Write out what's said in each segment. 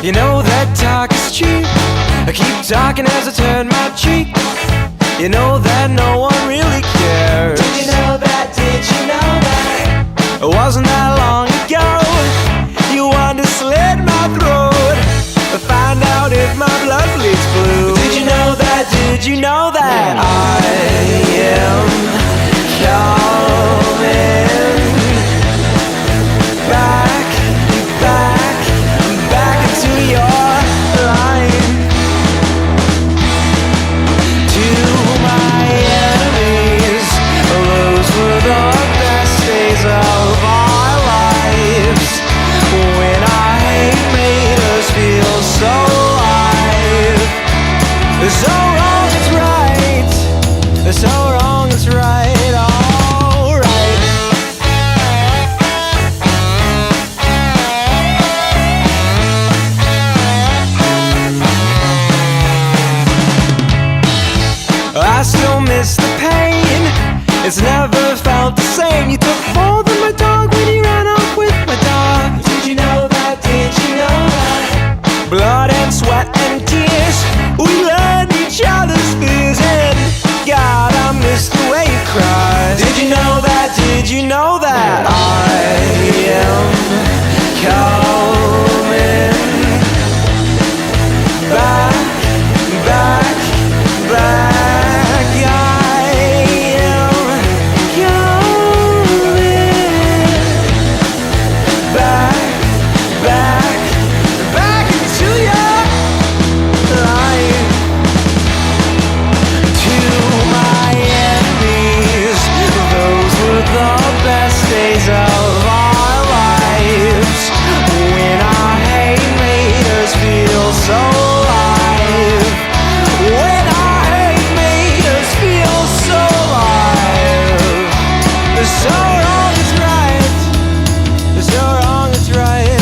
You know that talk is cheap. I keep talking as I turn my cheek. You know that no one really cares. Did you know that? Did you know that? It wasn't that long ago you wanted to slit my throat to find out if my blood bleeds blue. Did you know that? Did you know that I am coming back, back, back into your life? To my enemies, those were the best days of our lives, when our hate made us feel so alive. So wrong, it's right. So wrong, it's right. All right. I still miss the pain. It's never felt the same. You took more than my dog when you ran off with my dog. Did you know that? Did you know that? Blood and sweat and tears, we learned each other's fears. And God, I miss the way you cried. Did you know that? Did you know that I am coming back, back, back? I am coming back, back, back into your life. To my enemies, those were the best days of our lives, when our hate made us feel so alive. When our hate made us feel so alive. So wrong is right. So wrong is right.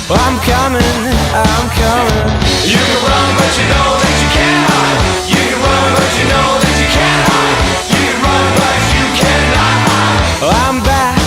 I'm coming, I'm coming. You can run, but you know that you can't hide. You can run, but you know that you can't hide. You can run, but you cannot hide. I'm back.